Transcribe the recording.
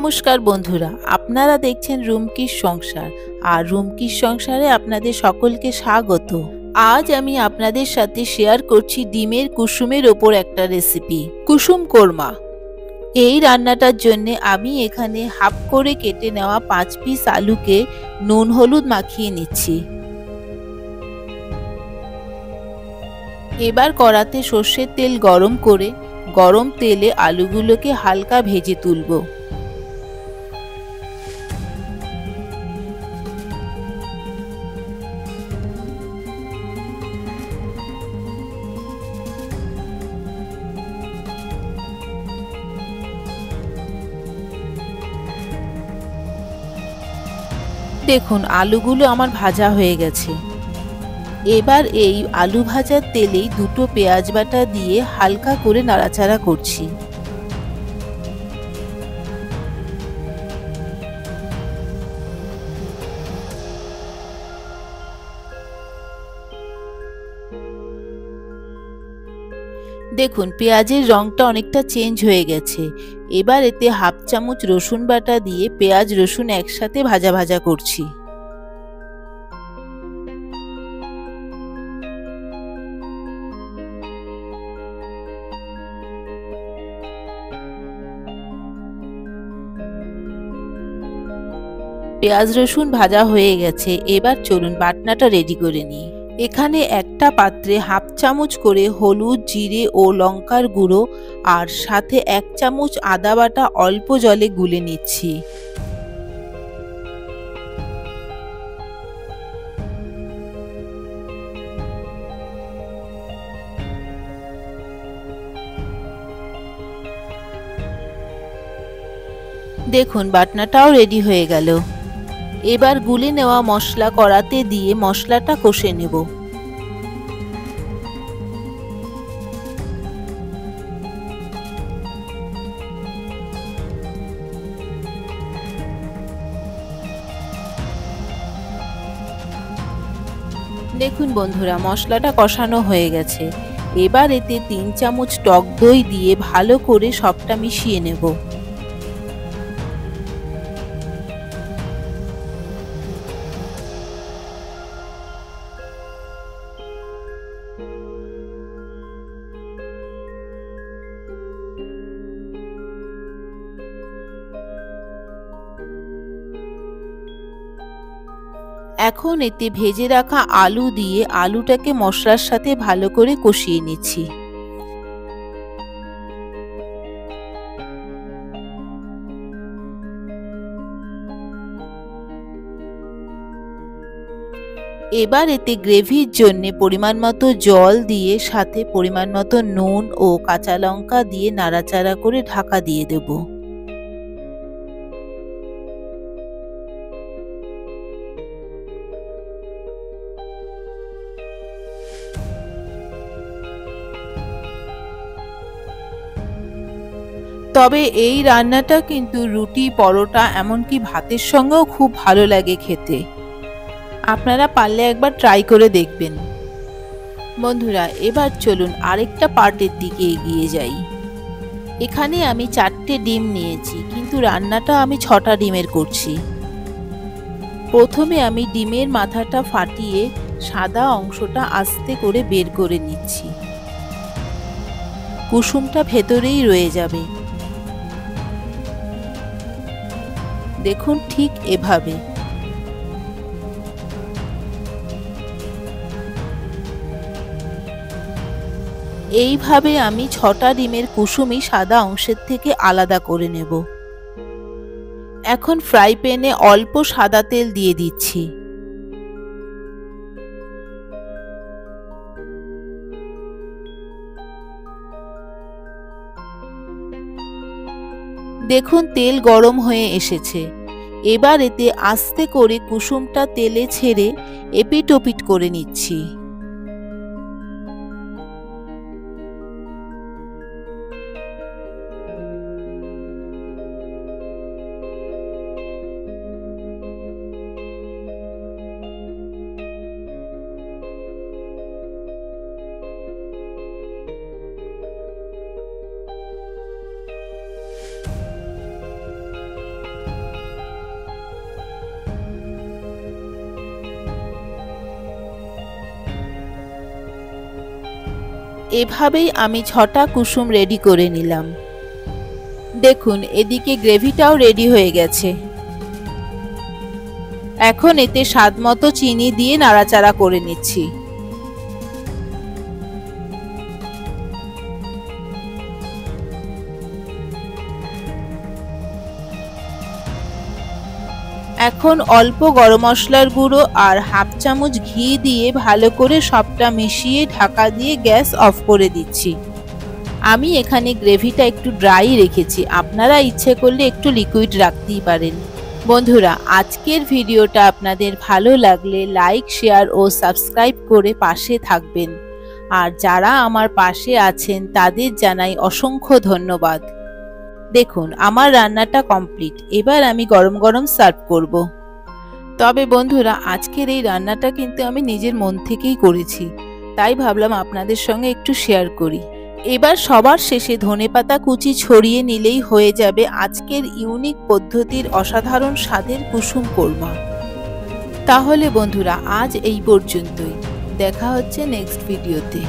নমস্কার বন্ধুরা, আপনারা দেখছেন রুমকির সংসার। আর রুমকির সংসারে আপনাদের সকলকে স্বাগত। আজ আমি আপনাদের সাথে শেয়ার করছি ডিমের কুসুমের ওপর একটা রেসিপি, কুসুম কোরমা। এই রান্নাটার জন্য আমি এখানে হাফ করে কেটে নেওয়া 5 পিস আলুকে নুন হলুদ মাখিয়ে নিচ্ছি। এবার কড়াতে সর্ষের তেল গরম করে গরম তেলে আলুগুলোকে হালকা ভেজে তুলব। দেখুন আলুগুলো আমার ভাজা হয়ে গেছে। এবার এই আলু ভাজার তেলেই দুটো পেঁয়াজ বাটা দিয়ে হালকা করে নাড়াচাড়া করছি। দেখুন পেঁয়াজের রংটা অনেকটা চেঞ্জ হয়ে গেছে। এবার এতে হাফ চামচ রসুন বাটা দিয়ে পেঁয়াজ রসুন একসাথে ভাজা ভাজা করছি। পেঁয়াজ রসুন ভাজা হয়ে গেছে, এবার চলুন বাটনাটা রেডি করে নিই। এখানে একটা পাত্রে হাফ চামচ করে হলুদ, জিরে ও লঙ্কার গুঁড়ো আর সাথে 1 চামচ আদা বাটা অল্প জলে গুলে নিচ্ছি। দেখুন বাটনাটাও রেডি হয়ে গেল। এবার গুলে নেওয়া মশলা কড়াতে দিয়ে মশলাটা কষে নেব। দেখুন বন্ধুরা মশলাটা কষানো হয়ে গেছে। এবার এতে 3 চামচ টক দই দিয়ে ভালো করে সবটা মিশিয়ে নেব। এখন এতে ভেজে রাখা আলু দিয়ে আলুটাকে মশলার সাথে ভালো করে কষিয়ে নিচ্ছি। এবার এতে গ্রেভির জন্য পরিমাণ মতো জল দিয়ে সাথে পরিমাণ মতো নুন ও কাঁচা লঙ্কা দিয়ে নাড়াচাড়া করে ঢাকা দিয়ে দেব। তবে এই রান্নাটা কিন্তু রুটি, পরোটা এমনকি ভাতের সঙ্গেও খুব ভালো লাগে খেতে। আপনারা পারলে একবার ট্রাই করে দেখবেন। বন্ধুরা এবার চলুন আরেকটা পার্টের দিকে এগিয়ে যাই। এখানে আমি 4টে ডিম নিয়েছি, কিন্তু রান্নাটা আমি 6টা ডিমের করছি। প্রথমে আমি ডিমের মাথাটা ফাটিয়ে সাদা অংশটা আস্তে করে বের করে নিচ্ছি। কুসুমটা ভেতরেই রয়ে যাবে। দেখুন ঠিক এভাবে। এইভাবে আমি 6টা ডিমের কুসুমই সাদা অংশের থেকে আলাদা করে নেব। এখন ফ্রাই প্যানে অল্প সাদা তেল দিয়ে দিচ্ছি। দেখুন তেল গরম হয়ে এসেছে। এবার এতে আস্তে করে কুসুমটা তেলে ছেড়ে এপিট ওপিট করে নিচ্ছি। এভাবেই আমি 6টা কুসুম রেডি করে নিলাম। দেখুন এদিকে গ্রেভিটাও রেডি হয়ে গেছে। এখন এতে স্বাদমতো চিনি দিয়ে নাড়াচাড়া করে নিচ্ছি। এখন অল্প গরম মশলার গুঁড়ো আর হাফ চামচ ঘি দিয়ে ভালো করে সবটা মিশিয়ে ঢাকা দিয়ে গ্যাস অফ করে দিচ্ছি। আমি এখানে গ্রেভিটা একটু ড্রাই রেখেছি, আপনারা ইচ্ছে করলে একটু লিকুইড রাখতেই পারেন। বন্ধুরা, আজকের ভিডিওটা আপনাদের ভালো লাগলে লাইক, শেয়ার ও সাবস্ক্রাইব করে পাশে থাকবেন। আর যারা আমার পাশে আছেন তাদের জানাই অসংখ্য ধন্যবাদ। দেখুন আমার রান্নাটা কমপ্লিট। এবার আমি গরম গরম সার্ভ করব। তবে বন্ধুরা, আজকের এই রান্নাটা কিন্তু আমি নিজের মন থেকেই করেছি, তাই ভাবলাম আপনাদের সঙ্গে একটু শেয়ার করি। এবার সবার শেষে ধনেপাতা কুচি ছড়িয়ে নিলেই হয়ে যাবে আজকের ইউনিক পদ্ধতির অসাধারণ স্বাদের কুসুম কোরমা। তাহলে বন্ধুরা, আজ এই পর্যন্তই। দেখা হচ্ছে নেক্সট ভিডিওতে।